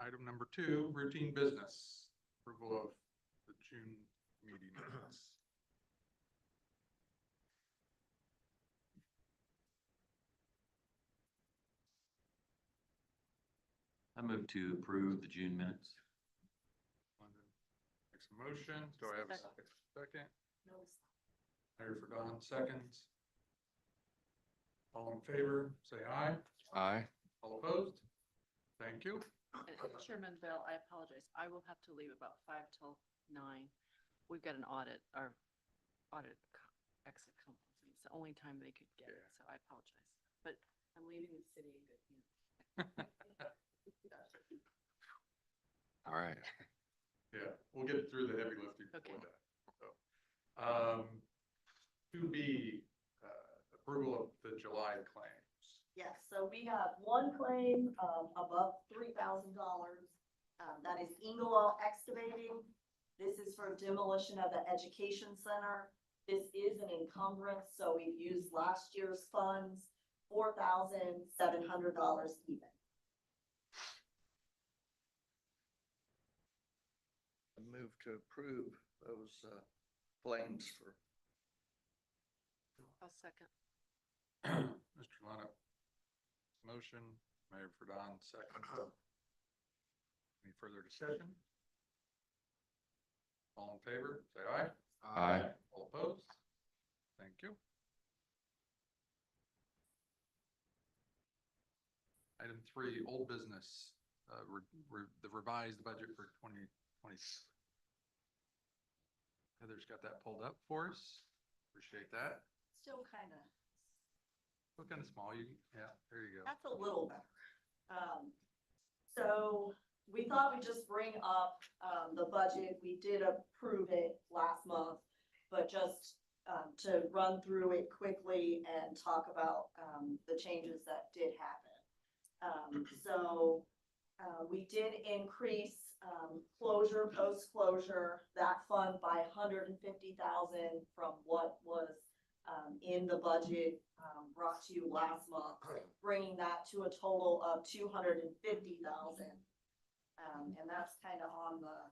Item number 2, routine business, approval of the June meeting minutes. I move to approve the June minutes. London makes a motion. Do I have a second? Mayor for Don seconds. All in favor, say aye. Aye. All opposed? Thank you. Chairman Bell, I apologize. I will have to leave about 5 till 9. We've got an audit, our exit conference. It's the only time they could get it, so I apologize. But I'm leaving the city in good hands. All right. Yeah, we'll get through the heavy lifting Okay. before that. So, 2B, approval of the July claims. Yes, so we have one claim, above $3,000. That is Inglewood Excavating. This is for demolition of the education center. This is an encumbrance, so we've used last year's funds, $4,700 even. I move to approve those claims for. I'll second. Mr. Lana, motion, Mayor for Don second. Any further discussion? All in favor, say aye. Aye. All opposed? Thank you. Item 3, old business, the revised budget for 2020. Heather's got that pulled up for us. Appreciate that. Still kind of. Still kind of small. Yeah, there you go. That's a little better. So we thought we'd just bring up the budget. We did approve it last month, but just to run through it quickly and talk about the changes that did happen. So we did increase closure, post-closure, that fund by $150,000 from what was in the budget brought to you last month, bringing that to a total of $250,000. And that's kind of on the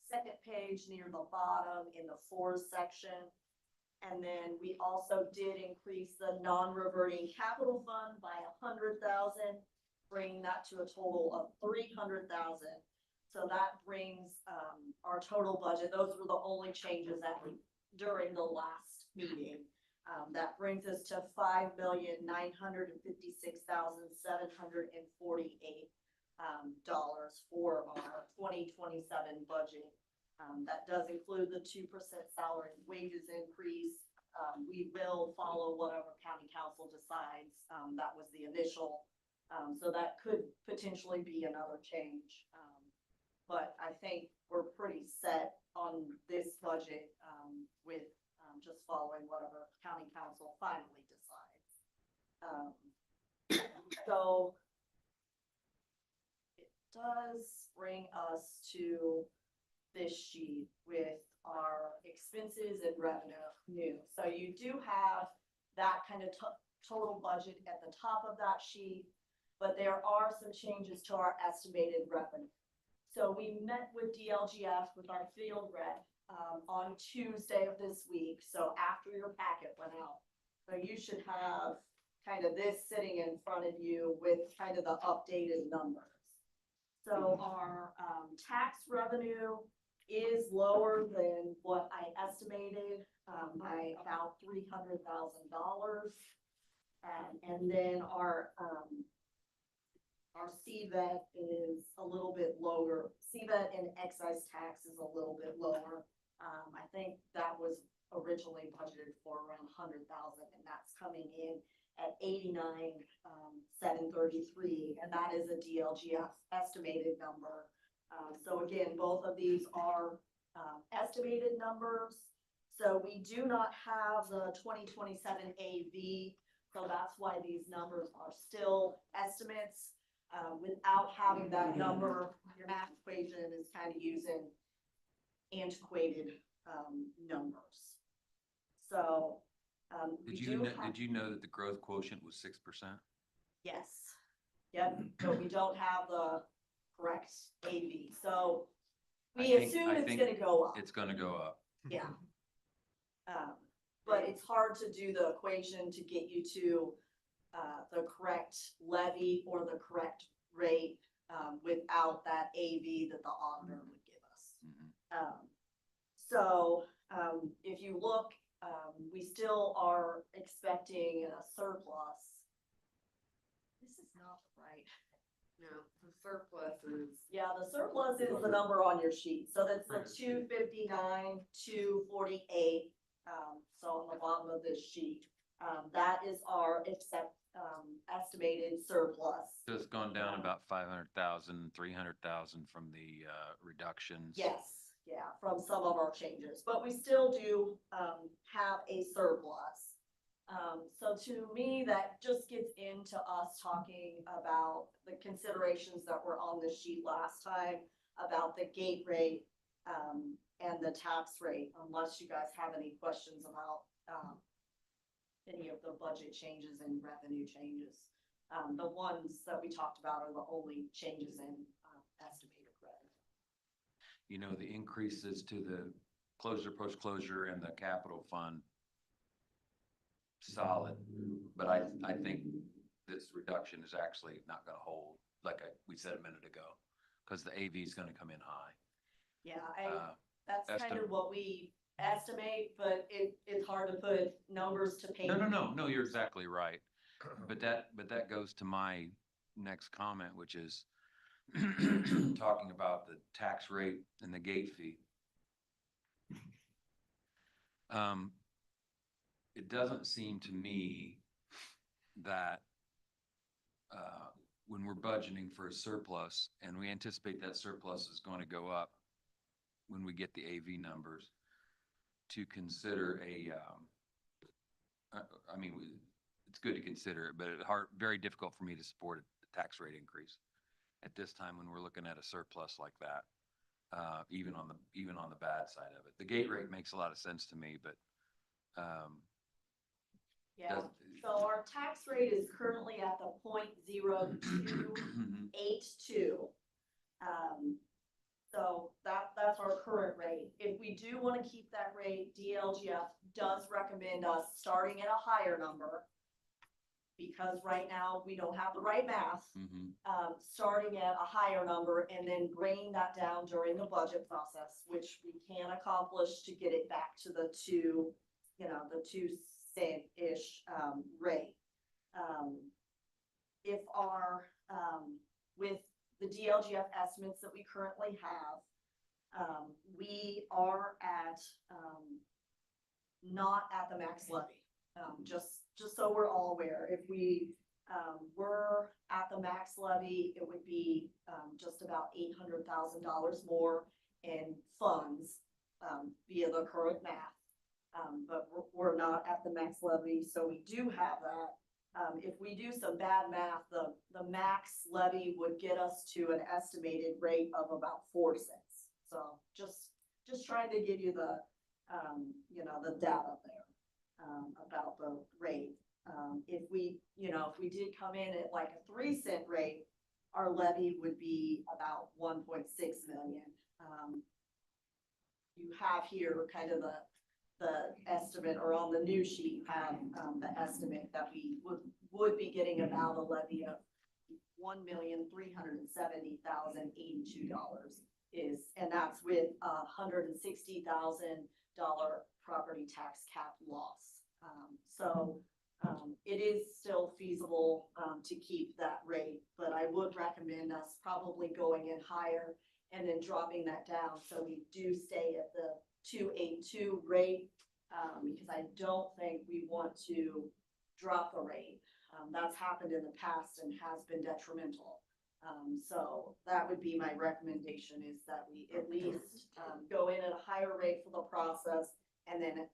second page near the bottom in the fours section. And then we also did increase the non-reverting capital fund by $100,000, bringing that to a total of $300,000. So that brings our total budget. Those were the only changes that we during the last meeting. That brings us to $5,956,748 for our 2027 budget. That does include the 2% salary wages increase. We will follow whatever county council decides. That was the initial. So that could potentially be another change. But I think we're pretty set on this budget with just following whatever county council finally decides. So it does bring us to this sheet with our expenses and revenue. So you do have that kind of total budget at the top of that sheet, but there are some changes to our estimated revenue. So we met with DLGF with our field rep on Tuesday of this week. So after your packet went out, so you should have kind of this sitting in front of you with kind of the updated numbers. So our tax revenue is lower than what I estimated by about $300,000. And then our CVET is a little bit lower. CVET and excise tax is a little bit lower. I think that was originally budgeted for around $100,000, and that's coming in at $89,733, and that is a DLGF estimated number. So again, both of these are estimated numbers. So we do not have the 2027 AV, so that's why these numbers are still estimates. Without having that number, your math equation is kind of using antiquated numbers. So Did you know that the growth quotient was 6%? yes, yep, but we don't have the correct So I we think- assume I it's think gonna go up. It's gonna go up. Yeah. But it's hard to do the equation to get you to, the correct levy or the correct rate, without that AV that the auditor would give us. Mhm. So, if you look, we still are expecting a surplus. This is not right. No, the surplus is. Yeah, the surplus is the number on your sheet, so that's the Right. 259, 248. So on the bottom of this sheet, that is our estimated surplus. So it's gone down about 500,000, 300,000 from the reductions. Yes, yeah, from some of our changes, but we still do, have a surplus. So to me, that just gets into us talking about the considerations that were on the sheet last time about the gate rate, and the tax rate, unless you guys have any questions about, any of the budget changes and revenue changes. The ones that we talked about are the only changes in, estimated revenue. You know, the increases to the closure, post-closure and the capital fund, solid, but I think this reduction is actually not gonna hold, like we said a minute ago, because the AV is gonna come in high. Yeah, Uh, that's kind estim- of what we estimate, but it's hard to put numbers to paper. No, you're exactly right. But that goes to my next comment, which is talking about the tax rate and the gate fee. It doesn't seem to me that when we're budgeting for a surplus and we anticipate that surplus is going to go up when we get the AV numbers, to consider I mean, it's good to consider it, but it's very difficult for me to support a tax rate increase at this time when we're looking at a surplus like that, even on the bad side of it. The gate rate makes a lot of sense to me, but Yeah, does- so our tax rate is currently at the 0.0282. So that's our current rate. If we do want to keep that rate, DLGF does recommend us starting at a higher number. Because right now, we don't have the right math, Mhm. starting at a higher number and then bringing that down during the budget process, which we can accomplish to get it back to the 2 cent-ish, rate. If our, with the DLGF estimates that we currently have, we are at, not at the max levy. Just so we're all aware, if we, were at the max levy, it would be, just about $800,000 more in funds, via the current math. But we're not at the max levy, so we do have that. If we do some bad math, the max levy would get us to an estimated rate of about 4 cents. So just trying to give you the, the data there, about the rate. If we did come in at like a 3 cent rate, our levy would be about 1.6 million. You have here kind of the estimate, or on the new sheet, you have, the estimate that we would be getting about a levy of $1,370,082 and that's with $160,000 property tax cap loss. So it is still feasible, to keep that rate, but I would recommend us probably going in higher and then dropping that down, so we do stay at the 282 rate, because I don't think we want to drop the rate. That's happened in the past and has been detrimental. So that would be my recommendation, is that we at least, go in at a higher rate for the process, and then,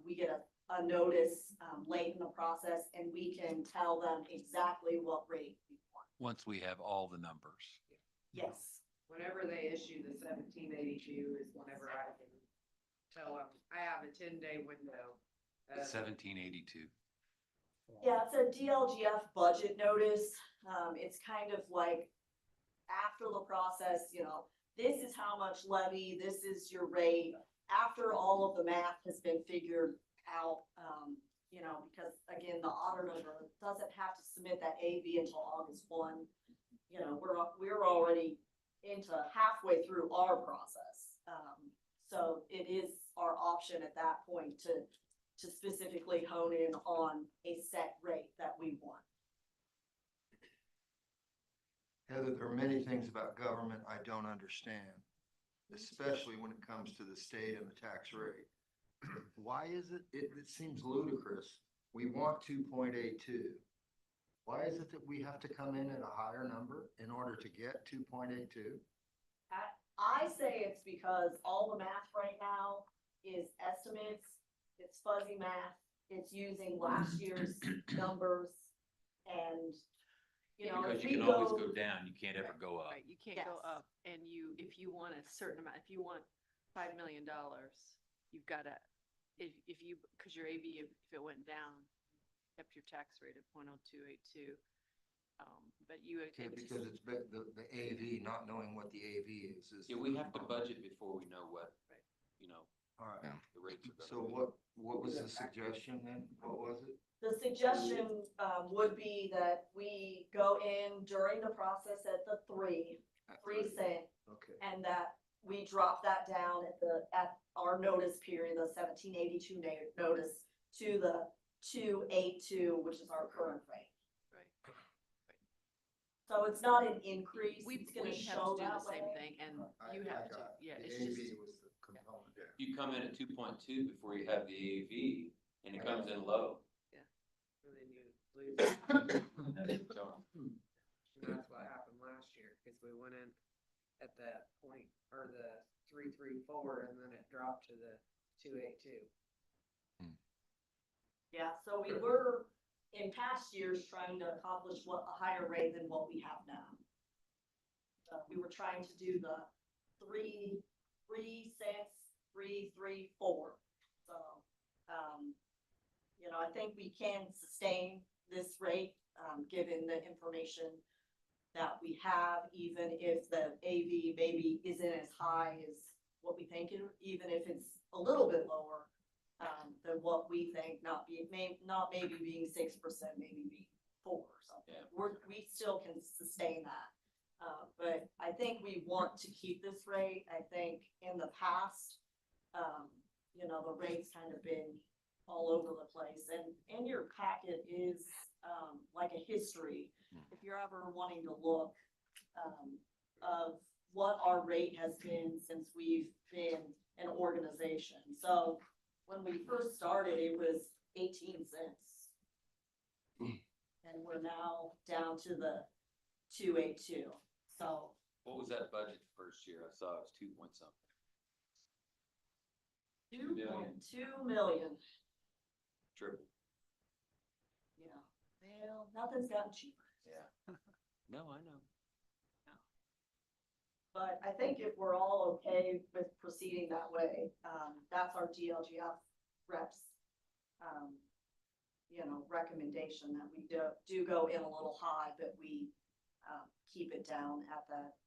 we get a notice, late in the process, and we can tell them exactly what rate we want. Once we have all the numbers. Yes. Whenever they issue the 1782 is whenever I can tell them, I have a 10-day window. 1782. Yeah, it's a DLGF budget notice. It's kind of like after the process, this is how much levy, this is your rate, after all of the math has been figured out, you know, because again, the auditor doesn't have to submit that AV until August 1. You know, we're already into halfway through our process. So it is our option at that point to specifically hone in on a set rate that we want. Heather, there are many things about government I don't understand, especially when it comes to the state and the tax rate. Why is it, it seems ludicrous. We want 2.82. Why is it that we have to come in at a higher number in order to get 2.82? I say it's because all the math right now is estimates, it's fuzzy math, it's using last year's numbers, and, you know, Because if you we can always go, go down, you can't ever go up. Right, you can't go Yes. up, and if you want a certain amount, if you want $5 million, you've gotta, if you, cause your AV, if it went down, kept your tax rate at 0.0282. But you. Okay, because it's the AV, not knowing what the AV is. Yeah, we have to budget before we know what, Right. you know, All right. the rates are So gonna be. what was the suggestion then? What was it? the suggestion, would be that we go in during the process at the 3 cent, Okay. and that we drop that down at our notice period, the 1782 notice, to the 282, which is our current rate. Right. So it's not an increase, We it's gonna have to show do that the same way. thing, and I- you I have to, got it. yeah, The it's AV just, was the component there. You come in at 2.2 before you have the AV, and it comes in low. And then you lose. And That's what happened last year, cause we went in at that point, or the 334, and then it dropped to the 282. Yeah, so we were, in past years, trying to accomplish a higher rate than what we have now. We were trying to do the 3 cents, 334. So, you know, I think we can sustain this rate, given the information that we have, even if the AV maybe isn't as high as what we think, even if it's a little bit lower, than what we think, not maybe being 6%, maybe being 4 or something. Yeah. We still can sustain that. But I think we want to keep this rate. I think in the past, you know, the rate's kind of been all over the place, and in your packet is, like a history, if you're ever wanting to look, of what our rate has been since we've been an organization. So when we first started, it was 18 cents. And we're now down to the 282. So What was that budget first year? I saw it was 2 point something. 2.2 million. Triple. Yeah. Well, nothing's gotten cheaper. Yeah. No, I know. But I think if we're all okay with proceeding that way, that's our DLGF reps, you know, recommendation that we do go in a little high, but we, keep it down at that,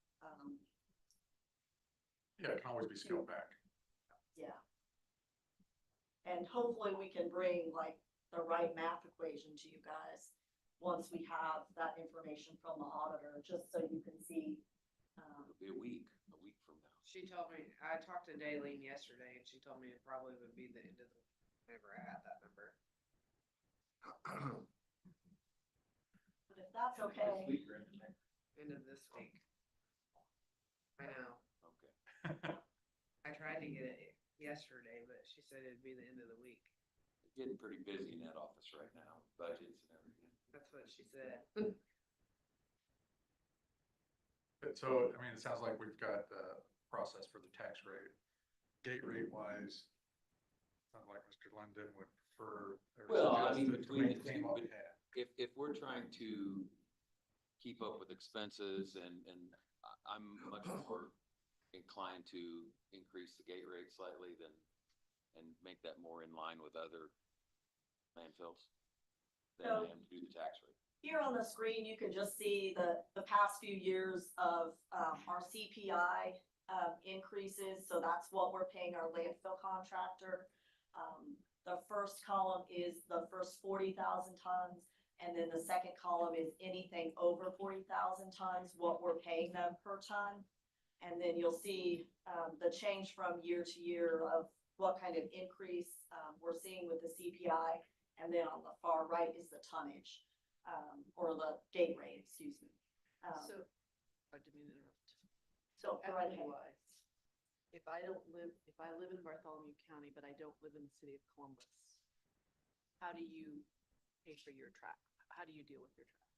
Yeah, it can always be scaled back. yeah. And hopefully we can bring like the right math equation to you guys once we have that information from the auditor, just so you can see, It'll be a week from now. She told me, I talked to Daleen yesterday, and she told me it probably would be the end of the, whenever I had that number. but if that's This okay. week or into next? End of this week. I know. Okay. I tried to get it yesterday, but she said it'd be the end of the week. It's getting pretty busy in that office right now, budgets and everything. That's what she said. So, I mean, it sounds like we've got the process for the tax rate. Gate rate wise, sounds like Mr. London would prefer. or Well, I mean, suggested to between the maintain two, what we had. If we're trying to keep up with expenses and I'm much more inclined to increase the gate rate slightly and make that more in line with other landfills than I So- am to do the tax rate. here on the screen, you can just see the past few years of, our CPI, increases. So that's what we're paying our landfill contractor. The first column is the first 40,000 tons. And then the second column is anything over 40,000 tons, what we're paying them per ton. And then you'll see, the change from year to year of what kind of increase, we're seeing with the CPI. And then on the far right is the tonnage, or the gate rate, excuse me. So, I didn't mean to interrupt. So go right ahead. Equity-wise, if I live in Bartholomew County, but I don't live in the city of Columbus, how do you pay for your trash? How do you deal with your trash?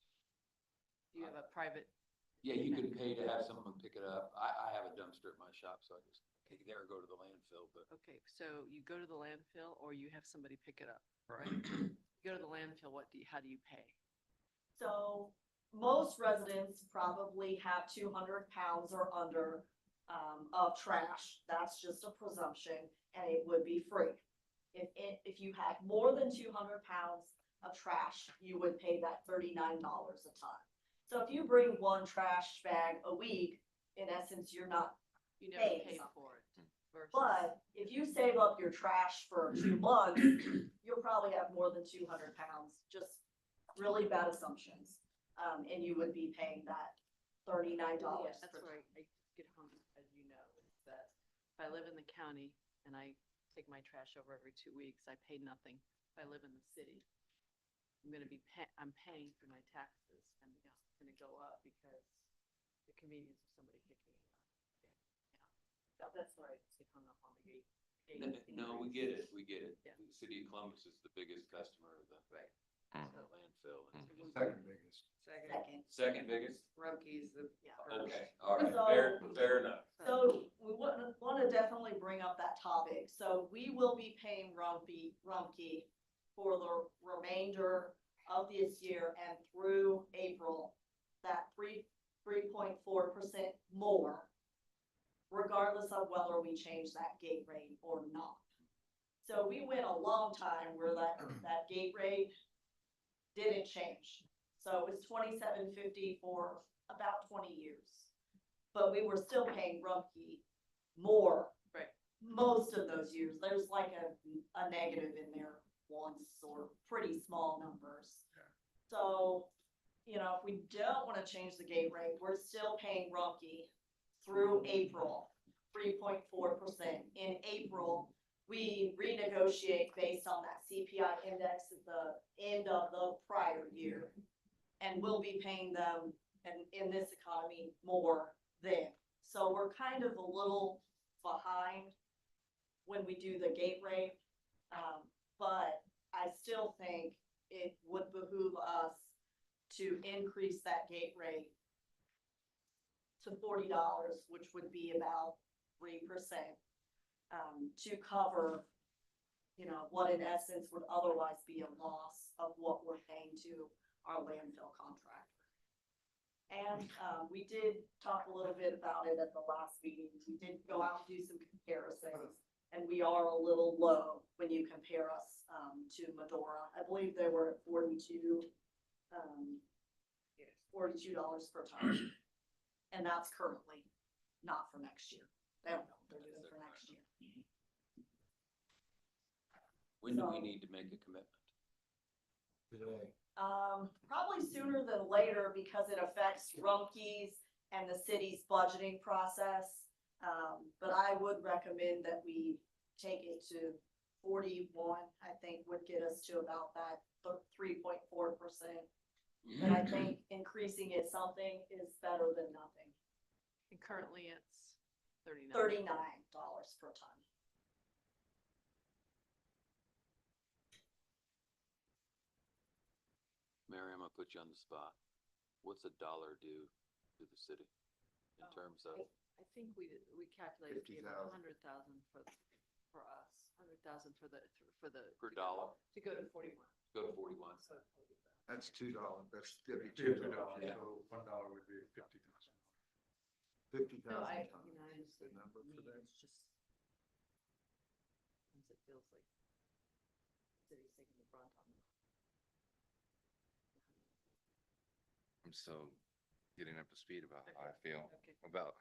Do you have a private? Yeah, you could pay to have someone pick it up. I have a dumpster at my shop, so I just take it there or go to the landfill, but. Okay, so you go to the landfill or you have somebody pick it up? Right. You go to the landfill, how do you pay? So most residents probably have 200 pounds or under, of trash. That's just a presumption, and it would be free. If you had more than 200 pounds of trash, you would pay that $39 a ton. So if you bring one trash bag a week, in essence, you're not. You never Pay pay something. for it versus. But if you save up your trash for 2 months, you'll probably have more than 200 pounds, just really bad assumptions. And you would be paying that $39. Yeah, that's per where I get hung, as you know, is that if I live in the county and I take my trash over every 2 weeks, I pay nothing. If I live in the city, I'm paying for my taxes, and it's gonna go up because the convenience of somebody picking it up. Yeah, that's where I get hung up on the gate. No, we get it, we get it. Yeah. The city of Columbus is the biggest customer of the Right. landfill. Second biggest. second. Second biggest? Rumpke's the Yeah. first. Okay, all right, So- fair enough. So we want to definitely bring up that topic. So we will be paying Rumpke for the remainder of this year and through April, that 3.4% more, regardless of whether we change that gate rate or not. So we went a long time where that gate rate didn't change. So it was $27.50 for about 20 years. But we were still paying Rumpke more. Right. Most of those years. There's like a negative in there once, or pretty small numbers. Yeah. So, if we don't want to change the gate rate, we're still paying Rumpke through April, 3.4%. In April, we renegotiate based on that CPI index at the end of the prior year. And we'll be paying them, and in this economy, more then. So we're kind of a little behind when we do the gate rate. But I still think it would behoove us to increase that gate rate to $40, which would be about 3%, to cover, what in essence would otherwise be a loss of what we're paying to our landfill contractor. And we did talk a little bit about it at the last meeting. We did go out and do some comparisons, and we are a little low when you compare us to Medora. I believe they were at $42 per ton. And that's currently, not for next year. They don't know what they're doing for next year. When do we need to make a commitment? Today. Probably sooner than later because it affects Rumpke's and the city's budgeting process. But I would recommend that we take it to 41, I think would get us to about that 3.4%. And I think increasing it something is better than nothing. And currently it's $39. $39 per ton. Mary, I'm gonna put you on the spot. What's a dollar due to the city in terms of? I think we calculated we have 50,000. 100,000 for us, 100,000 for the. Per dollar? To go to 41. Go to 41. So That's $2. That's $52. $2, Yeah. so $1 would be 50,000. 50,000 No, I tons. just, The number for that? it's just. Sometimes it feels like the city's taking the brunt on it. I'm still getting up to speed about how I feel Okay. about.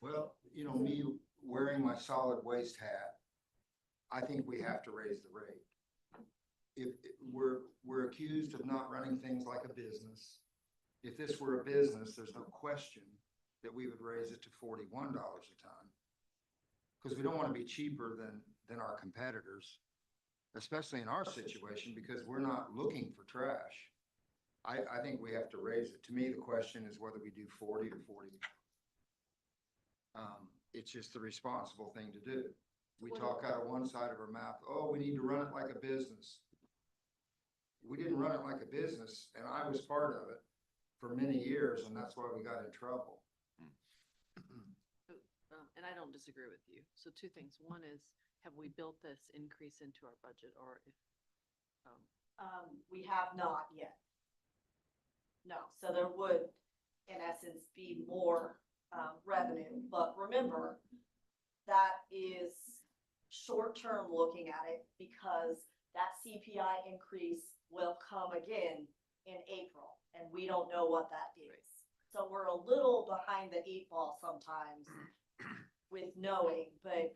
Well, you know, me wearing my solid waste hat, I think we have to raise the rate. If we're accused of not running things like a business. If this were a business, there's no question that we would raise it to $41 a ton. Because we don't want to be cheaper than our competitors, especially in our situation, because we're not looking for trash. I think we have to raise it. To me, the question is whether we do 40 or 40. It's just the responsible thing to do. We talk out of one side of our mouth, oh, we need to run it like a business. We didn't run it like a business, and I was part of it for many years, and that's why we got in trouble. And I don't disagree with you. So two things. One is, have we built this increase into our budget, or if, We have not yet. No, so there would, in essence, be more, revenue, but remember, that is short-term looking at it, because that CPI increase will come again in April, and we don't know what that is. So we're a little behind the 8 ball sometimes with knowing, but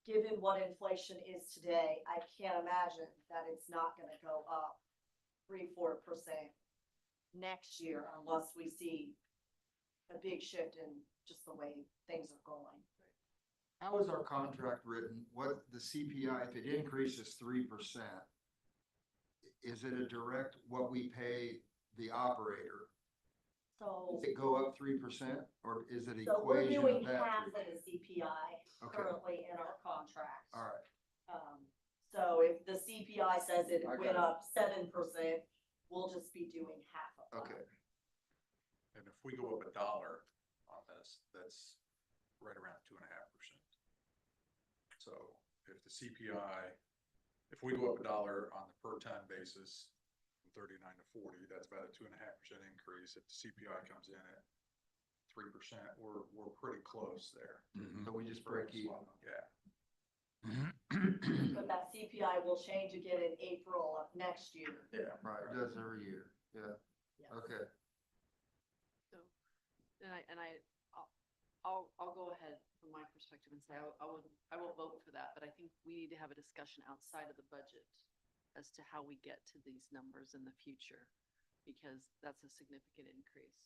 given what inflation is today, I can't imagine that it's not gonna go up 3-4% next year unless we see a big shift in just the way things are going. How is our contract written? What the CPI, if it increases 3%, is it a direct, what we pay the operator? So, Does it go up 3%, or is it so we're equation doing of that? half of 3%? the CPI Okay, currently in our contract. all right. So if the CPI says it I got went it. up 7%, we'll just be doing half of that. Okay. And if we go up $1 on this, that's right around 2.5%. So if the CPI, if we go up $1 on the per ton basis, from 39 to 40, that's about a 2.5% increase. If the CPI comes in at 3%, we're pretty close there. So we just break even. Yeah. But that CPI will change again in April of next year. Yeah. Right, it does every year, yeah, Yeah. okay. so, I'll go ahead from my perspective and say, I will vote for that, but I think we need to have a discussion outside of the budget as to how we get to these numbers in the future, because that's a significant increase,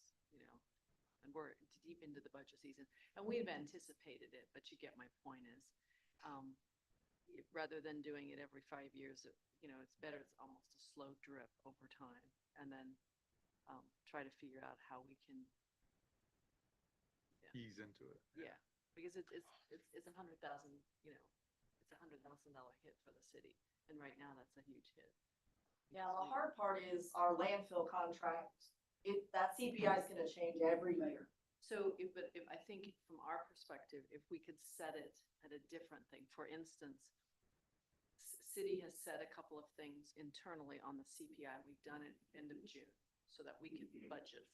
and we're deep into the budget season, and we've anticipated it, but you get my point is, rather than doing it every 5 years, it's better, it's almost a slow drip over time, and then try to figure out how we can, Ease into it. yeah, because it's $100,000, it's $100,000 hit for the city, and right now that's a huge hit. Yeah, the hard part is our landfill contract, that CPI is gonna change every year. So if I think from our perspective, if we could set it at a different thing, for instance, city has set a couple of things internally on the CPI. We've done it end of June so that we can budget.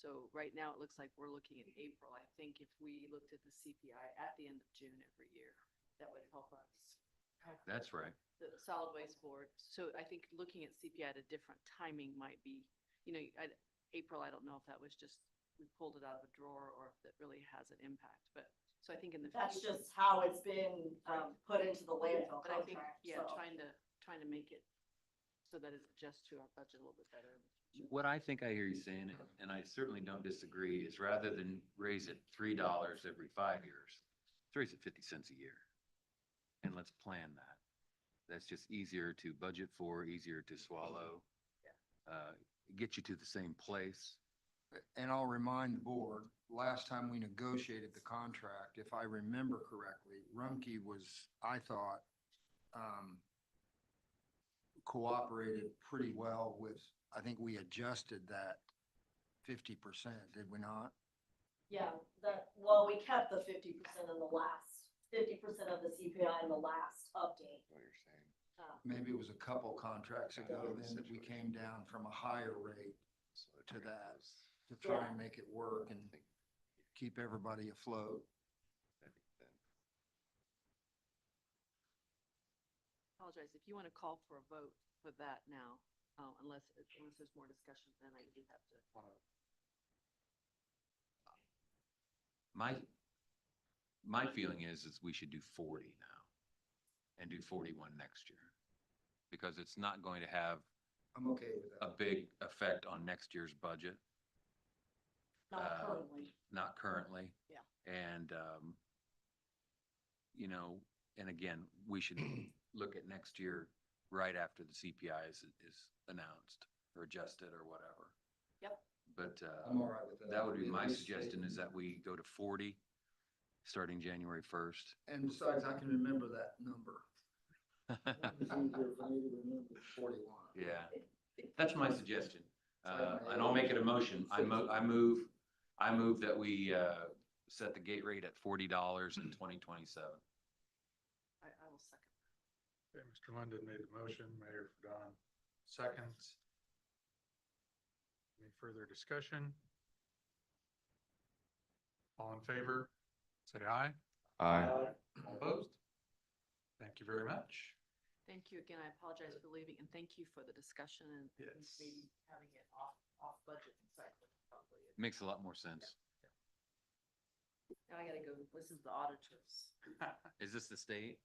So right now it looks like we're looking at April. I think if we looked at the CPI at the end of June every year, that would help us. That's right. The solid waste board. So I think looking at CPI at a different timing might be, April, I don't know if that was just, we pulled it out of a drawer or if that really has an impact, but, so I think in the That's future. just how it's been, put into the landfill But I think, contract, yeah, so. trying to make it so that it adjusts to our budget a little bit better. What I think I hear you saying, and I certainly don't disagree, is rather than raise it $3 every 5 years, let's raise it 50 cents a year. And let's plan that. That's just easier to budget for, easier to swallow. Get you to the same place. And I'll remind the board, last time we negotiated the contract, if I remember correctly, Rumpke was, I thought, cooperated pretty well with, I think we adjusted that 50%, did we not? Yeah, we kept the 50% in the last, 50% of the CPI in the last update. What you're saying. Maybe it was a couple contracts ago then that we came down from a higher rate So to it that, was- to try and make it work and keep everybody afloat. I think then. Apologize, if you want to call for a vote for that now, unless there's more discussion, then I do have to. My feeling is we should do 40 now and do 41 next year. Because it's not going to have I'm okay with a that. big effect on next year's budget, Not currently. not currently. Yeah. And, you know, and again, we should look at next year right after the CPI is announced or adjusted or whatever. Yep. But, I'm all right with that. that would be my At least suggestion is stay- that we go to 40, starting January 1st. And besides, I can remember that number. It's easier for me to remember 41. Yeah, that's my suggestion. like my And I'll make it a age. motion. I move that we, set the gate rate at $40 in 2027. I will second. Okay, Mr. London made the motion, Mayor Don seconds. Any further discussion? All in favor, say aye. Aye. All opposed? Thank you very much. Thank you again. I apologize for leaving and thank you for the discussion and Yes. maybe having it off budget cycle. Probably. Makes a lot more sense. Now I gotta go listen to the auditors. Is this the state?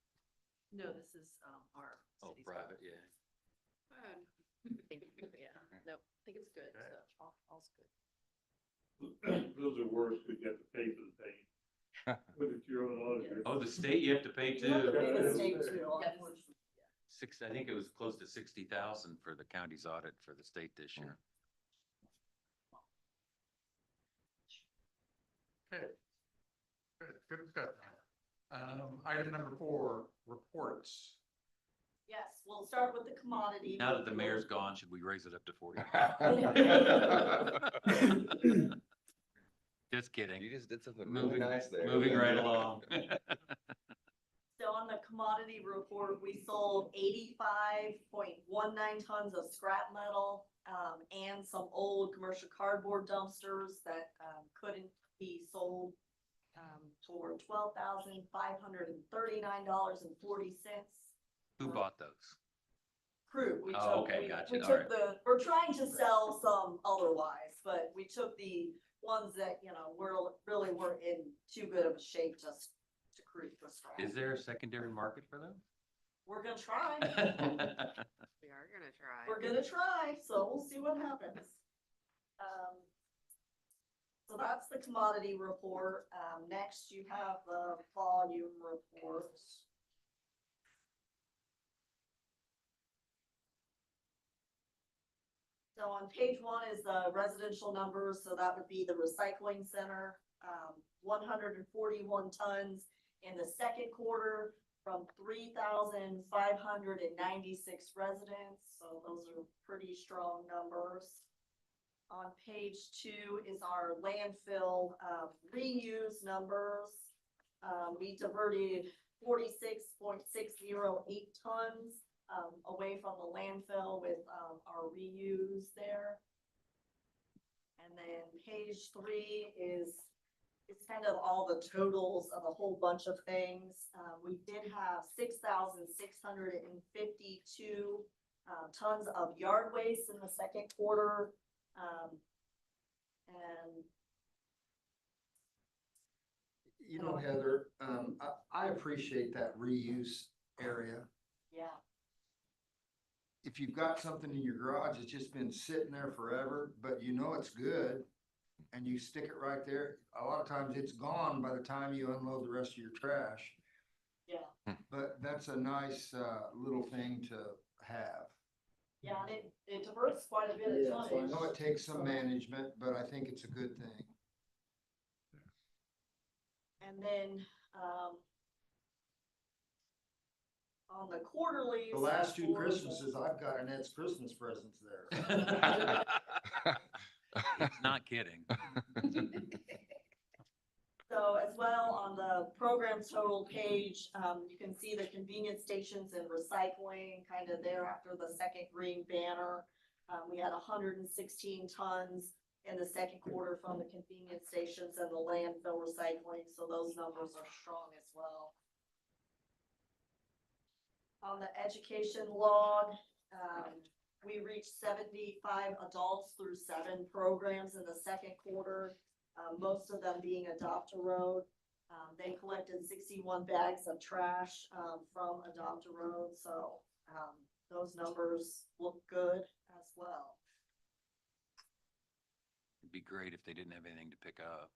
No, this is, our. Oh, city's private, yeah. Thank you. Yeah, no, I think it's good. Okay. So all's good. Those are worse, we got to pay for the thing. But if you're on auditor. Oh, the state you have to pay You have to too. pay the state too, Yes. unfortunately. I think it was close to 60,000 for the county's audit for the state this year. Okay. Good. Item number 4, reports. Yes, we'll start with the commodity. Now that the mayor's gone, should we raise it up to 40? Just kidding. You just did something really Moving, nice there. moving right along. So on the commodity report, we sold 85.19 tons of scrap metal, and some old commercial cardboard dumpsters that, couldn't be sold, for $12,539.40. Who bought those? Crew, we Oh, took, okay, we gotcha, we all took right. we're trying to sell some otherwise, but we took the ones that, really weren't in too good of a shape just to crew for scrap. Is there a secondary market for them? We're gonna try. We are gonna try. We're gonna try, so we'll see what happens. So that's the commodity report. Next you have the volume report. So on page 1 is the residential numbers, so that would be the recycling center, 141 tons in the second quarter from 3,596 residents, so those are pretty strong numbers. On page 2 is our landfill reuse numbers. We diverted 46.608 tons away from the landfill with our reuse there. And then page 3 is it's kind of all the totals of a whole bunch of things. We did have 6,652 tons of yard waste in the second quarter. And Heather, I appreciate that reuse area. yeah, If you've got something in your garage, it's just been sitting there forever, but it's good, and you stick it right there, a lot of times it's gone by the time you unload the rest of your trash. yeah, But that's a nice, little thing to have. yeah, and it diverts quite a bit of So I tonnage. know it takes some management, but I think it's a good thing. And then, on the quarterly. The last 2 Christmases, I've got Annette's Christmas presents there. He's not kidding. So as well, on the program total page, you can see the convenience stations and recycling kind of there after the second green banner. We had 116 tons in the second quarter from the convenience stations and the landfill recycling, so those numbers are strong as well. On the education log, we reached 75 adults through 7 programs in the second quarter, most of them being Adopt a Road. They collected 61 bags of trash from Adopt a Road, so those numbers look good as well. It'd be great if they didn't have anything to pick up.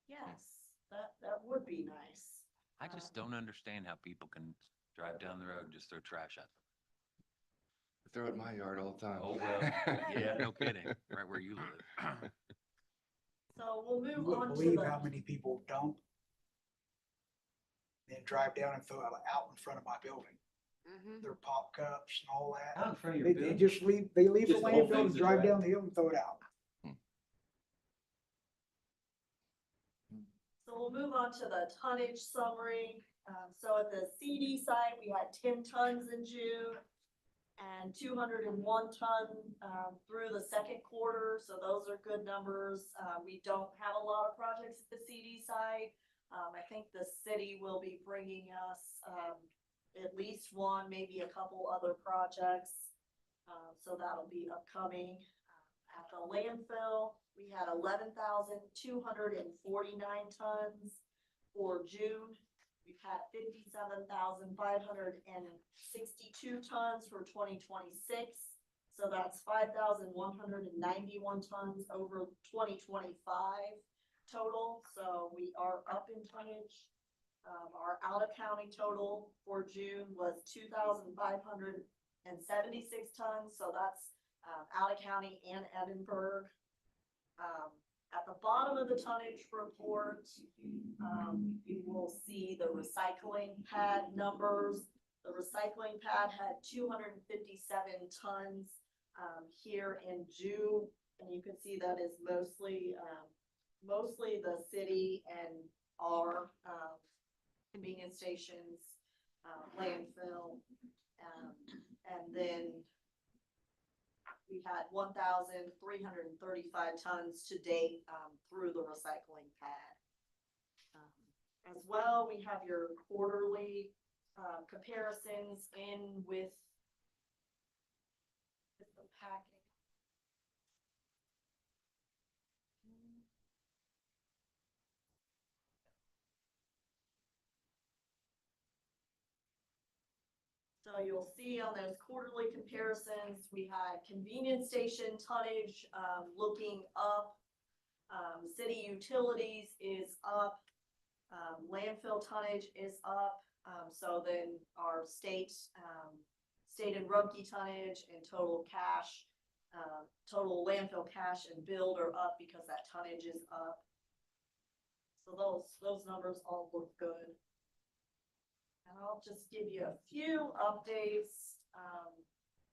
Yes, that would be nice. I just don't understand how people can drive down the road and just throw trash at them. Throw it in my yard all the time. Oh, well, yeah, no kidding, right where you live. So we'll You move on wouldn't to believe how the, many people dump. Then drive down and throw it out in front of my building, Mhm. their pop cups and all that. Out in front of They, your they building? just leave, they leave the Just the whole landfill thing's and a drive trash. down the hill and throw it out. so we'll move on to the tonnage summary. So at the CD side, we had 10 tons in June and 201 ton through the second quarter, so those are good numbers. We don't have a lot of projects at the CD side. I think the city will be bringing us at least one, maybe a couple other projects. So that'll be upcoming. At the landfill, we had 11,249 tons for June. We've had 57,562 tons for 2026. So that's 5,191 tons over 2025 total. So we are up in tonnage. Our out of county total for June was 2,576 tons. So that's out of county and Edinburgh. At the bottom of the tonnage report, you will see the recycling pad numbers. The recycling pad had 257 tons here in June, and you can see that is mostly the city and our convenience stations, landfill, and then we had 1,335 tons to date through the recycling pad. As well, we have your quarterly comparisons in with the packet. So you'll see on those quarterly comparisons, we had convenience station tonnage looking up. City utilities is up. Landfill tonnage is up. So then our state and Rumpke tonnage and total cash, total landfill cash and billed are up because that tonnage is up. So those numbers all look good. And I'll just give you a few updates.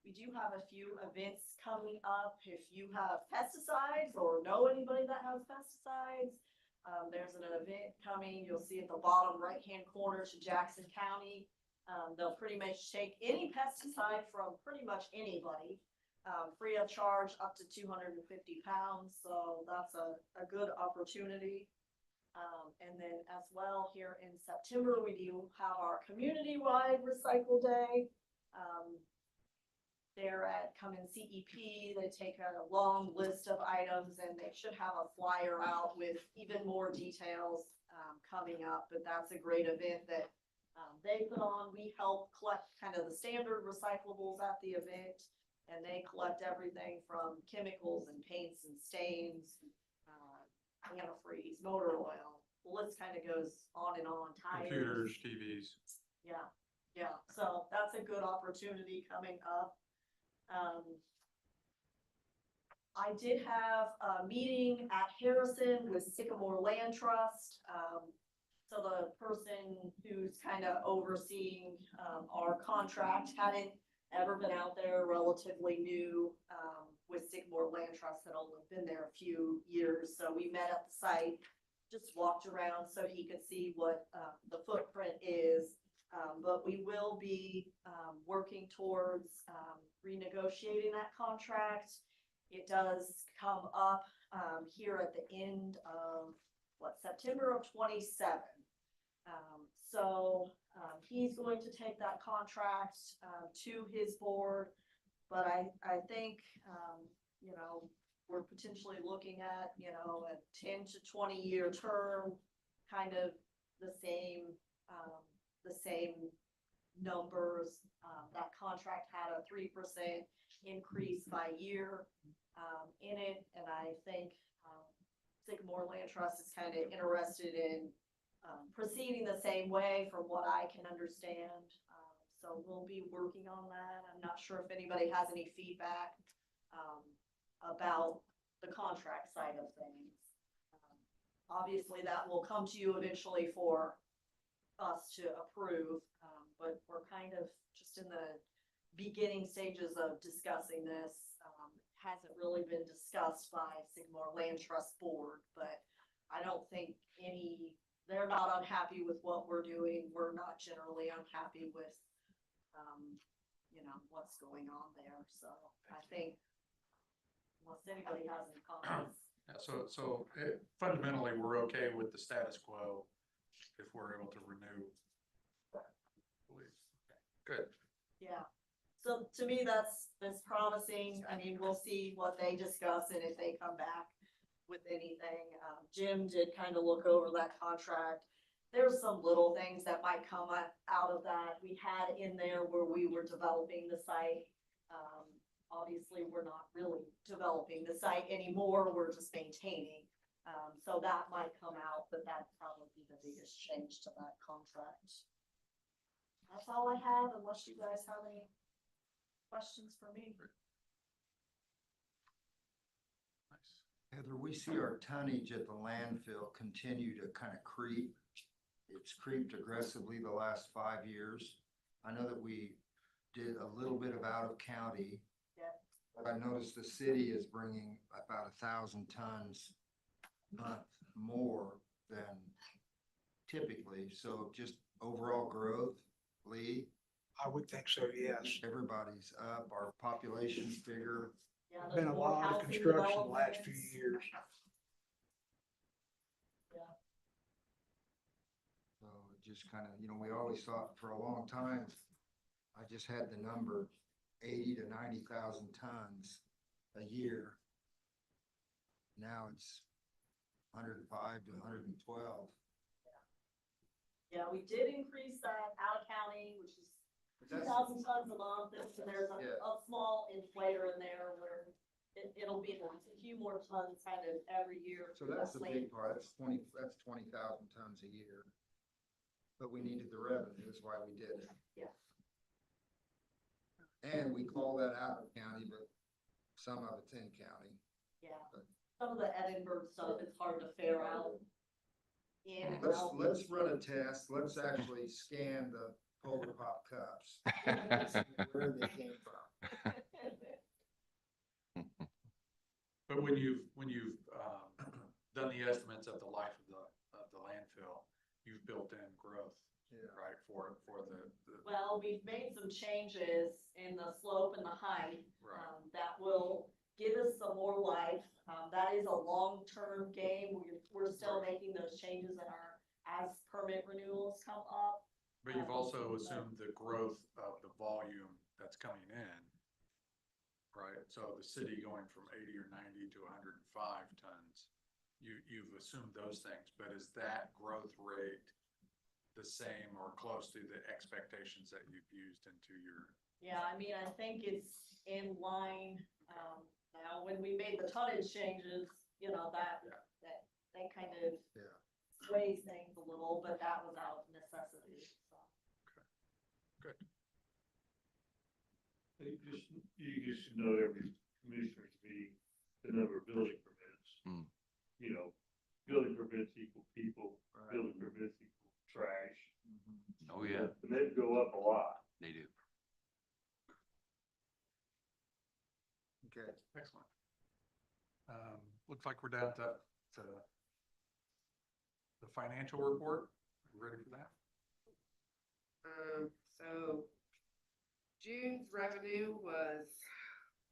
We do have a few events coming up. If you have pesticides or know anybody that has pesticides, there's an event coming. You'll see at the bottom right-hand corner to Jackson County. They'll pretty much take any pesticide from pretty much anybody, free of charge up to 250 pounds. So that's a good opportunity. And then as well here in September, we do have our community-wide recycle day. They're at Cummins CEP. They take a long list of items and they should have a flyer out with even more details coming up. But that's a great event that they put on. We help collect kind of the standard recyclables at the event, and they collect everything from chemicals and paints and stains, antifreeze, motor oil. The list kind of goes on and on. Tires. Computers, TVs. Yeah. So that's a good opportunity coming up. I did have a meeting at Harrison with Sycamore Land Trust. So the person who's kind of overseeing our contract hadn't ever been out there, relatively new with Sycamore Land Trust, had only been there a few years. So we met at the site, just walked around so he could see what the footprint is. But we will be working towards renegotiating that contract. It does come up here at the end of September of 27. So he's going to take that contract to his board. But I think, you know, we're potentially looking at, you know, a 10 to 20 year term, kind of the same numbers. That contract had a 3% increase by year, in it, and I think, Sycamore Land Trust is kind of interested in, proceeding the same way from what I can understand. So we'll be working on that. I'm not sure if anybody has any feedback, about the contract side of things. Obviously, that will come to you eventually for us to approve, but we're kind of just in the beginning stages of discussing this. Hasn't really been discussed by Sycamore Land Trust Board, but I don't think they're not unhappy with what we're doing. We're not generally unhappy with, you know, what's going on there. So I think unless anybody has any comments. Yeah, so fundamentally, we're okay with the status quo if we're able to renew. Good. Yeah, so to me, that's promising. I mean, we'll see what they discuss and if they come back with anything. Jim did kind of look over that contract. There's some little things that might come out of that. We had in there where we were developing the site. Obviously, we're not really developing the site anymore. We're just maintaining. So that might come out, but that'd probably be the biggest change to that contract. That's all I have, unless you guys have any questions for me. Nice. Heather, we see our tonnage at the landfill continue to kind of creep. It's creeped aggressively the last 5 years. I know that we did a little bit of out of county. Yeah. But I noticed the city is bringing about 1,000 tons a month more than typically. So just overall growth, Lee, I would think so, yes. everybody's up, our population's bigger. Yeah, Been there's a more lot of housing construction the last few developments. years. So it just kind of, you know, we always thought for a long time, I just had the number 80 to 90,000 tons a year. Now it's 105 to 112. Yeah, we did increase that out of county, which is But that's- 2,000 tons a month. There's Yeah. a small inflator in there where it'll be a few more tons kind of every year. So that's the Like, big part, that's 20,000 tons a year. But we needed the revenue, is why we did it. Yeah. And we call that out of county, but some of it's in county. Yeah, some of the Edinburgh stuff, it's hard to figure out. In and out. Let's run a test, let's actually scan the Polar Pop cups. Where they came from. But when you've done the estimates of the life of the landfill, you've built in growth, Yeah. right, for the, Well, we've made some changes in the slope and the height. right. That will give us some more life. That is a long-term game. We're still making those changes as permit renewals come up. But you've also assumed the growth of the volume that's coming in, right? So the city going from 80 or 90 to 105 tons, you've assumed those things, but is that growth rate the same or close to the expectations that you've used into your? Yeah, I mean, I think it's in line. Now, when we made the tonnage changes, you know, that kind of Yeah. sways things a little, but that was out of necessity, so. You should know every commissioner's meeting, the number of building permits. Mm. You know, building permits equal people, Right. building permits equal trash. Oh, yeah, And they go up a lot. they do. Okay. Excellent. Looks like we're down to the financial report. You ready for that? So June's revenue was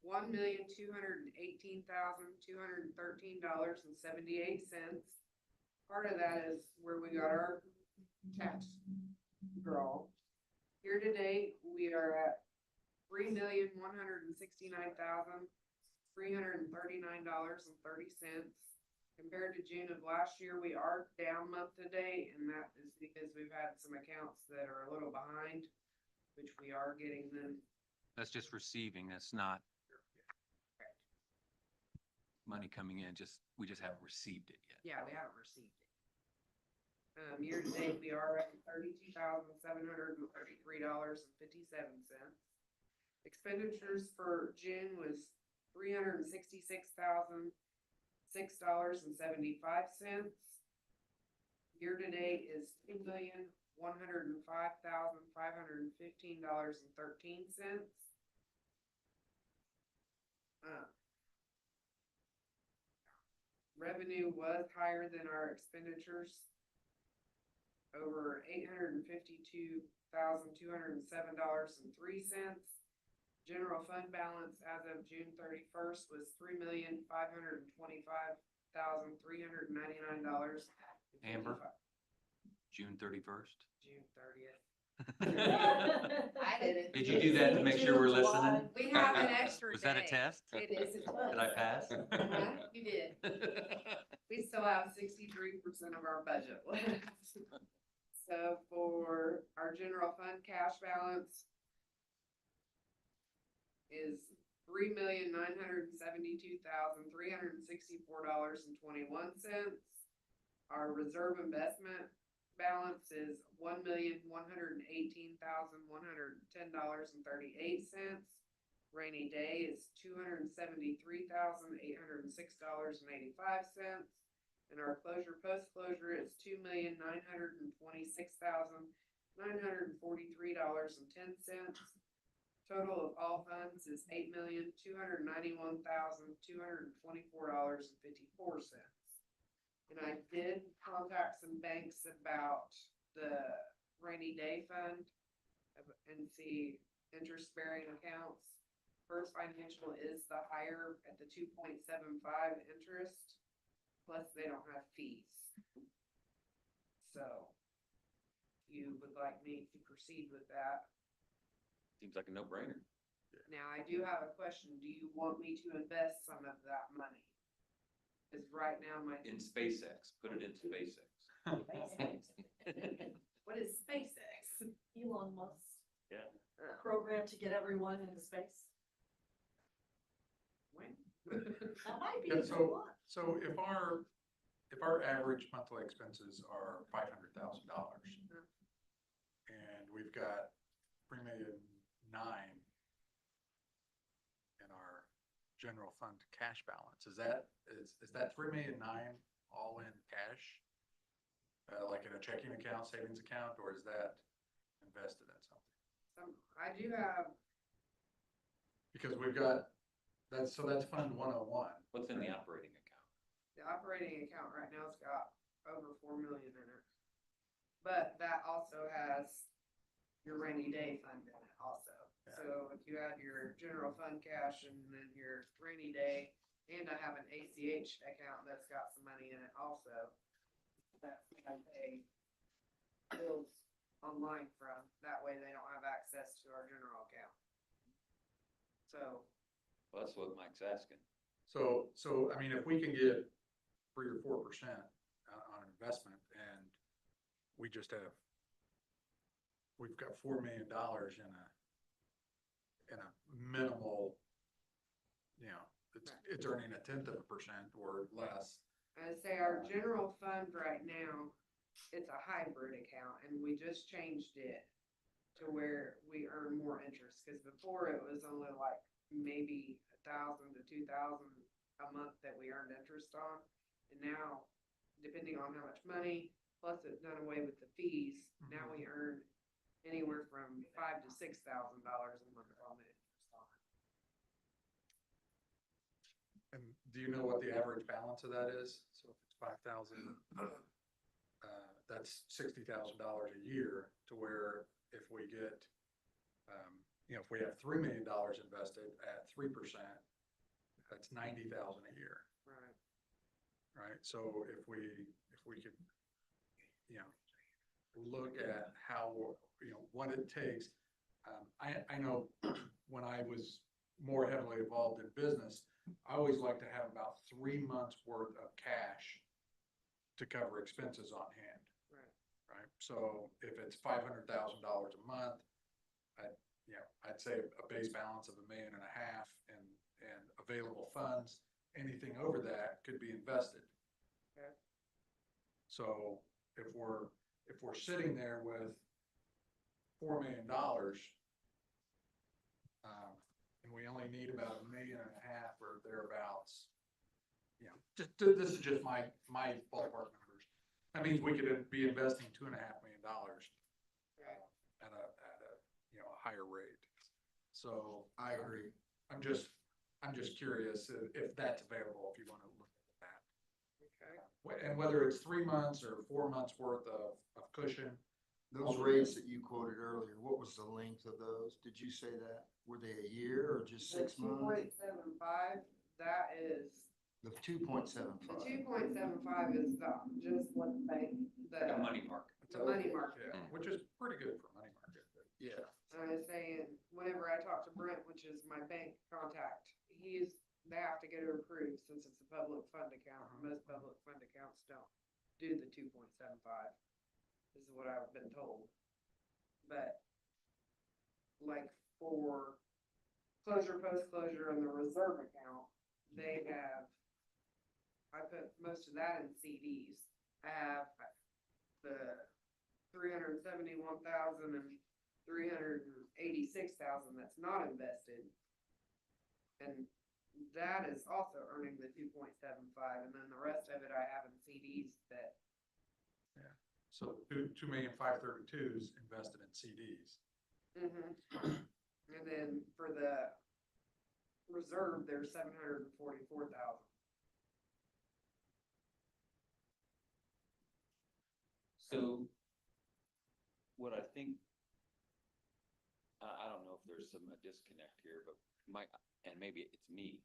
$1,218,213.78. Part of that is where we got our tax draw. Year to date, we are at $3,169,339.30. Compared to June of last year, we are down month to date, and that is because we've had some accounts that are a little behind, which we are getting them. That's just receiving, that's not money coming in, we just haven't received it yet. Yeah, we haven't received it. Year to date, we are at $32,733.57. Expenditures for June was $366,006.75. Year to date is $2,105,515.13. Revenue was higher than our expenditures, over $852,207.03. General fund balance as of June 31st was $3,525,399. Amber? June 31st? June 30th. I did it. Did you do that to make sure we're listening? We have an extra Was that a day. test? It is. Did I pass? You did. We still have 63% of our budget left. So for our general fund cash balance is $3,972,364.21. Our reserve investment balance is $1,118,110.38. Rainy day is $273,806.85. And our closure post-closure is $2,926,943.10. Total of all funds is $8,291,224.54. And I did contact some banks about the rainy day fund and see interest-bearing accounts. First Financial is the higher at the 2.75 interest, plus they don't have fees. So you would like me to proceed with that. Seems like a no-brainer. Now, I do have a question. Do you want me to invest some of that money? Because right now my. In SpaceX, put it in SpaceX. What is SpaceX? Elon Musk Yeah. program to get everyone into space. When? That might be Yeah, a good one. So if our average monthly expenses are $500,000 and we've got $3,009,000 in our general fund cash balance, is that $3,009,000 all in cash? Like in a checking account, savings account, or is that invested in something? I do have, Because we've got, that's Fund 101. What's in the operating account? the operating account right now has got over 4 million in it. But that also has your rainy day fund in it also. Yeah. So if you add your general fund cash and then your rainy day, and I have an ACH account that's got some money in it also. That I pay bills online from, that way they don't have access to our general account. So, Well, that's what Mike's asking. So I mean, if we can get 3 or 4% on an investment, and we've got $4 million in a minimal, it's earning 0.1% or less. I'd say our general fund right now, it's a hybrid account, and we just changed it to where we earn more interest, because before it was only like maybe 1,000 to 2,000 a month that we earned interest on. And now, depending on how much money, plus it's done away with the fees, now we earn anywhere from $5,000 to $6,000 a month on the interest on it. And do you know what the average balance of that is? So if it's 5,000, that's $60,000 a year, to where if we get, if we have $3 million invested at 3%, that's $90,000 a year. Right. Right, so if we could, look at how, what it takes. I know when I was more heavily involved in business, I always like to have about 3 months worth of cash to cover expenses on hand. Right, so if it's $500,000 a month, I'd say a base balance of $1.5 million and available funds, anything over that could be invested. Okay. So if we're sitting there with $4 million, and we only need about $1.5 million or thereabouts, this is just my ballpark numbers. That means we could be investing $2.5 million at a higher rate. So I agree. I'm just curious if that's available, if you want to look at that. Okay. And whether it's 3 months or 4 months worth of cushion. Those rates that you quoted earlier, what was the length of those? Did you say that? Were they a year or just The 6 months? 2.75, that is, The 2.75. the 2.75 is just what the bank, Like a the, money market. the money market. Yeah, which is pretty good for money market. Yeah. I was saying, whenever I talk to Brent, which is my bank contact, they have to get it approved since it's a public fund account. Most public fund accounts don't do the 2.75. This is what I've been told. But like for closure, post-closure and the reserve account, I put most of that in CDs. I have the 371,000 and 386,000 that's not invested. And that is also earning the 2.75, and then the rest of it I have in CDs that. So 2,532,000 is invested in CDs. And then for the reserve, there's 744,000. So what I think, I don't know if there's a disconnect here, but and maybe it's me.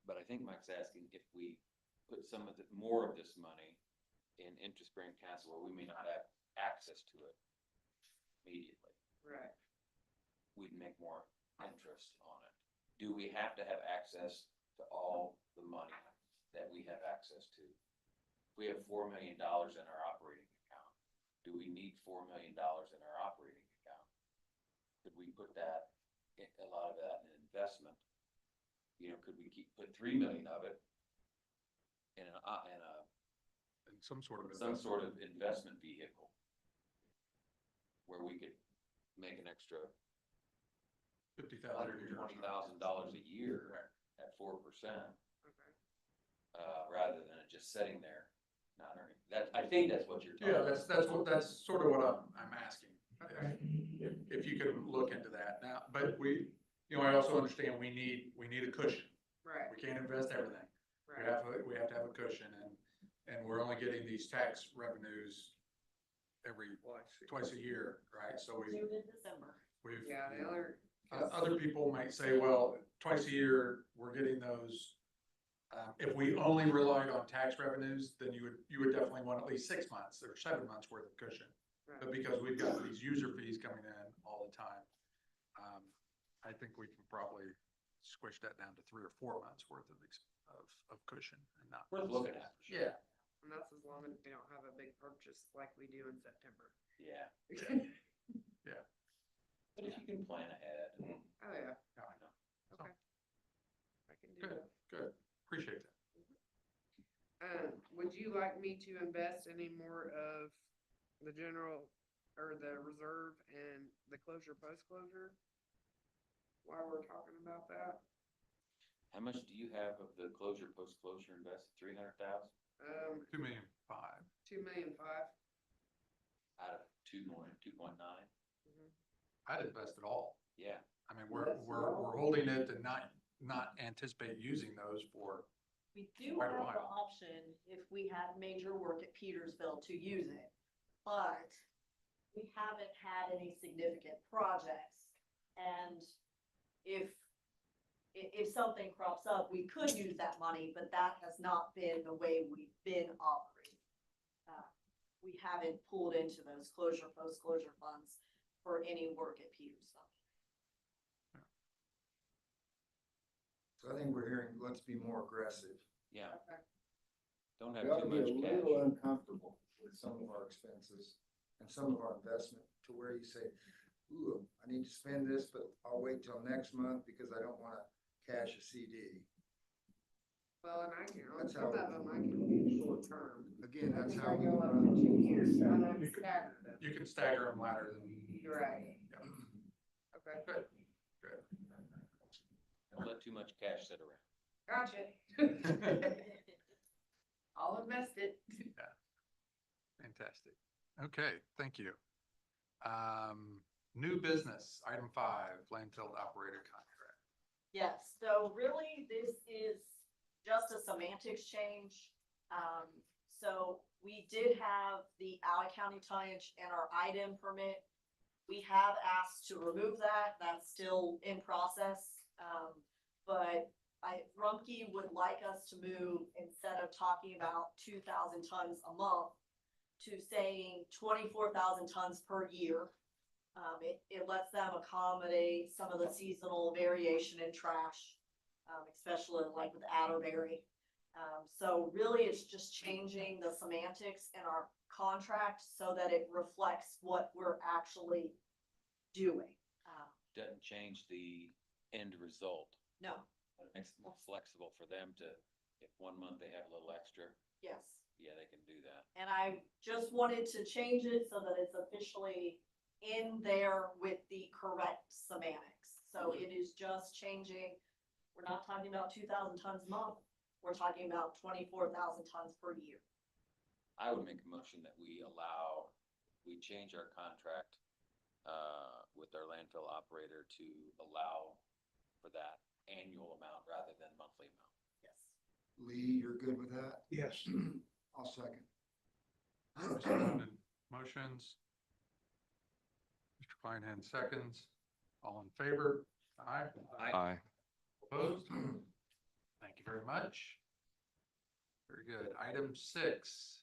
But I think Mike's asking if we put more of this money in interest-bearing accounts where we may not have access to it immediately, Right. we'd make more interest on it. Do we have to have access to all the money that we have access to? We have $4 million in our operating account. Do we need $4 million in our operating account? Could we put a lot of that in investment? Could we put $3 million of it in Some sort of investment vehicle where we could make an extra $50,000 $120,000 a year at 4%, Okay. rather than it just sitting there not earning. I think that's what you're talking Yeah, about. that's sort of what I'm asking. Okay. If you could look into that now, but I also understand we need a cushion. Right. We can't invest everything. We Right. have to have a cushion, and we're only getting these tax revenues twice a year, right? So June and December. Yeah, the other. other people might say, well, twice a year, we're getting those. If we only relied on tax revenues, then you would definitely want at least 6 months or 7 months worth of cushion. Right. But because we've got these user fees coming in all the time, I think we can probably squish that down to 3 or 4 months worth of cushion and not. Worth looking at. For sure. Yeah. And that's as long as we don't have a big purchase like we do in September. Yeah. Yeah. But if you can plan ahead. Oh, yeah. Yeah. Okay. I can do Good, that. good. Appreciate that. Would you like me to invest any more of the general or the reserve and the closure, post-closure? While we're talking about that? How much do you have of the closure, post-closure invested? 300,000 $2.5 million. 2,000,005. out of 2.9? I'd invest it all. Yeah. I mean, we're holding it and not anticipate using those for. We do Quite a have the while. option, if we have major work at Petersville, to use it. But we haven't had any significant projects. And if something crops up, we could use that money, but that has not been the way we've been operating. We haven't pulled into those closure, post-closure funds for any work at Petersville. So I think we're hearing, let's be more aggressive. Yeah, Okay. don't We have ought too to be a much cash. little uncomfortable with some of our expenses and some of our investment to where you say, ooh, I need to spend this, but I'll wait till next month because I don't wanna cash a CD. Well, and I can, That's some how- of them I can do short term. Again, Like that's if how I we go up to run. 2 years, and I'm You can- staggered them. You can stagger them ladder than. You're right. Okay, Good, good. Don't let too much cash sit around. gotcha. I'll invest it. Fantastic. Okay, thank you. New business, item 5, landfill operator contract. Yes, so really this is just a semantics change. So we did have the Allen County tonnage and our item permit. We have asked to remove that, that's still in process. But Rumpke would like us to move, instead of talking about 2,000 tons a month, to saying 24,000 tons per year. It lets them accommodate some of the seasonal variation in trash, especially like with Atterbury. So really it's just changing the semantics in our contract so that it reflects what we're actually doing. Doesn't change the end result. No, It makes it more flexible for them to, if one month they have a little extra, yes. yeah, they can do that. And I just wanted to change it so that it's officially in there with the correct semantics. So it is just changing, we're not talking about 2,000 tons a month, we're talking about 24,000 tons per year. I would make a motion that we change our contract, with our landfill operator to allow for that annual amount rather than monthly amount. Yes. Lee, you're good with that? Yes. I'll second. Mr. London motions. Mr. Kleinhan seconds. All in favor? Aye. Aye. Opposed? Thank you very much. Very good. Item 6,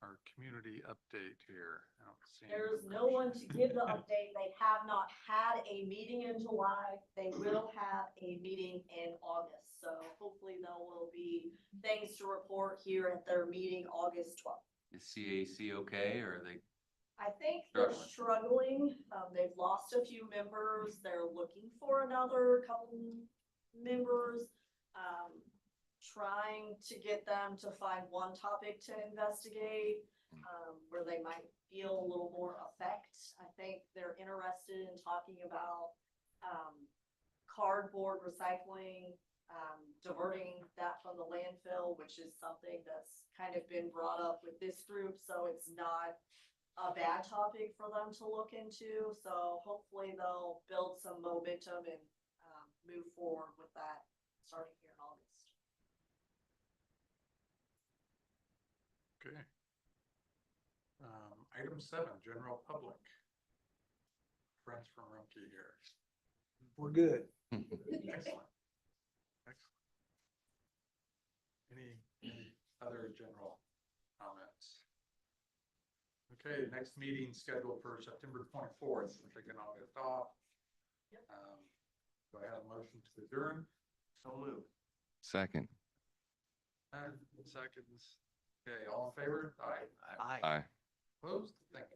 our community update here. I don't see any There's no one to information. give the update. They have not had a meeting in July. They will have a meeting in August. So hopefully there will be things to report here at their meeting August 12th. Is CAC okay, or are they, I think they're struggling. They've lost a few members. They're looking for another couple members. Trying to get them to find one topic to investigate, where they might feel a little more effect. I think they're interested in talking about, cardboard recycling, diverting that from the landfill, which is something that's kind of been brought up with this group, so it's not a bad topic for them to look into. So hopefully they'll build some momentum and, move forward with that starting here in August. Okay. Item 7, general public. Friends from Rumpke here. We're good. Excellent. Excellent. Any other general comments? Okay, next meeting scheduled for September 24th. We're taking August off. Yep. Do I have a motion to adjourn? So moved. Second. Seconds. Okay, all in favor? Aye. Aye. Opposed? Thank you.